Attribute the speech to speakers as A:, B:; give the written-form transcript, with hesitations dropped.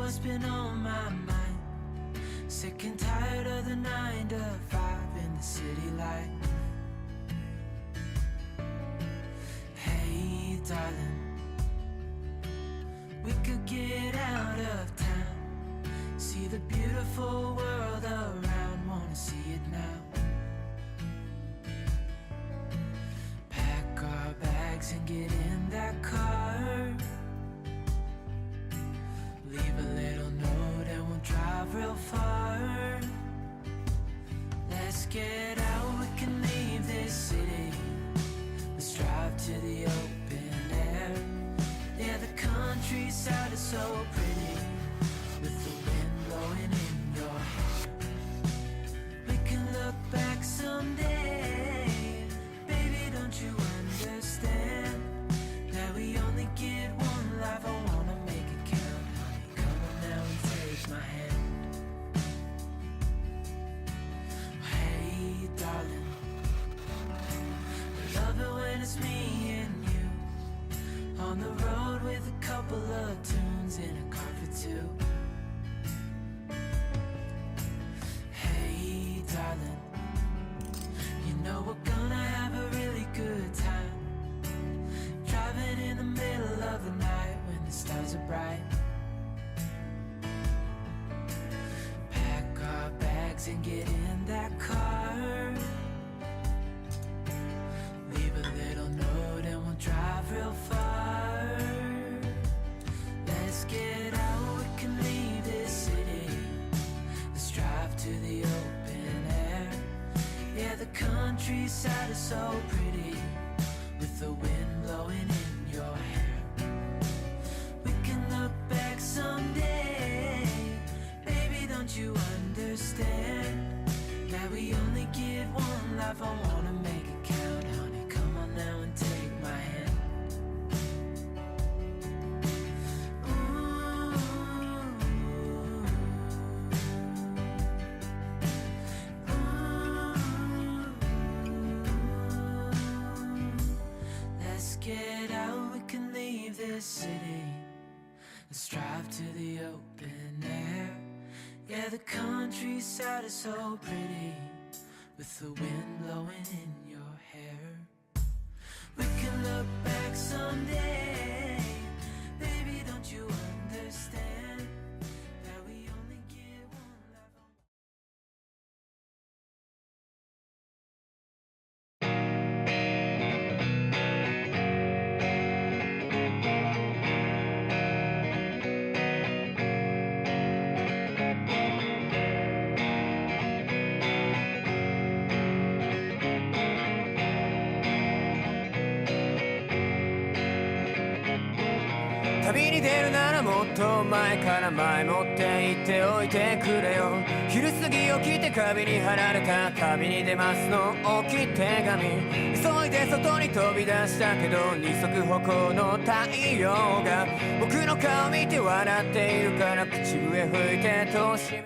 A: what's been on my mind. Sick and tired of the 9 to 5 in the city light. Hey darling, we could get out of town, see the beautiful world around, wanna see it now. Pack our bags and get in that car, leave a little note and we'll drive real far. Let's get out, we can leave this city. Let's drive to the open air. Yeah, the countryside is so pretty, with the wind blowing in your hair. We can look back someday. Baby, don't you understand that we only get one life? I wanna make it count, honey. Come on now and take my hand. Hey darling, I love it when it's me and you, on the road with a couple of tunes in a car for two. Hey darling, you know we're gonna have a really good time, driving in the middle of the night when the stars are bright. Pack our bags and get in that car, leave a little note and we'll drive real far. Let's get out, we can leave this city. Let's drive to the open air. Yeah, the countryside is so pretty, with the wind blowing in your hair. We can look back someday. Baby, don't you understand that we only get one life? I wanna make it count, honey. Come on now and take my hand. Let's get out, we can leave this city. Let's drive to the open air. Yeah, the countryside is so pretty, with the wind blowing in your hair. We can look back someday. Baby, don't you understand that we only get one life?
B: 旅に出るならもっと前から前もって言っておいてくれよ。昼過ぎ起きて壁に貼られた旅に出ますの大きい手紙、急いで外に飛び出したけど二足歩行の太陽が僕の顔見て笑っているから口笛吹いて戸を閉め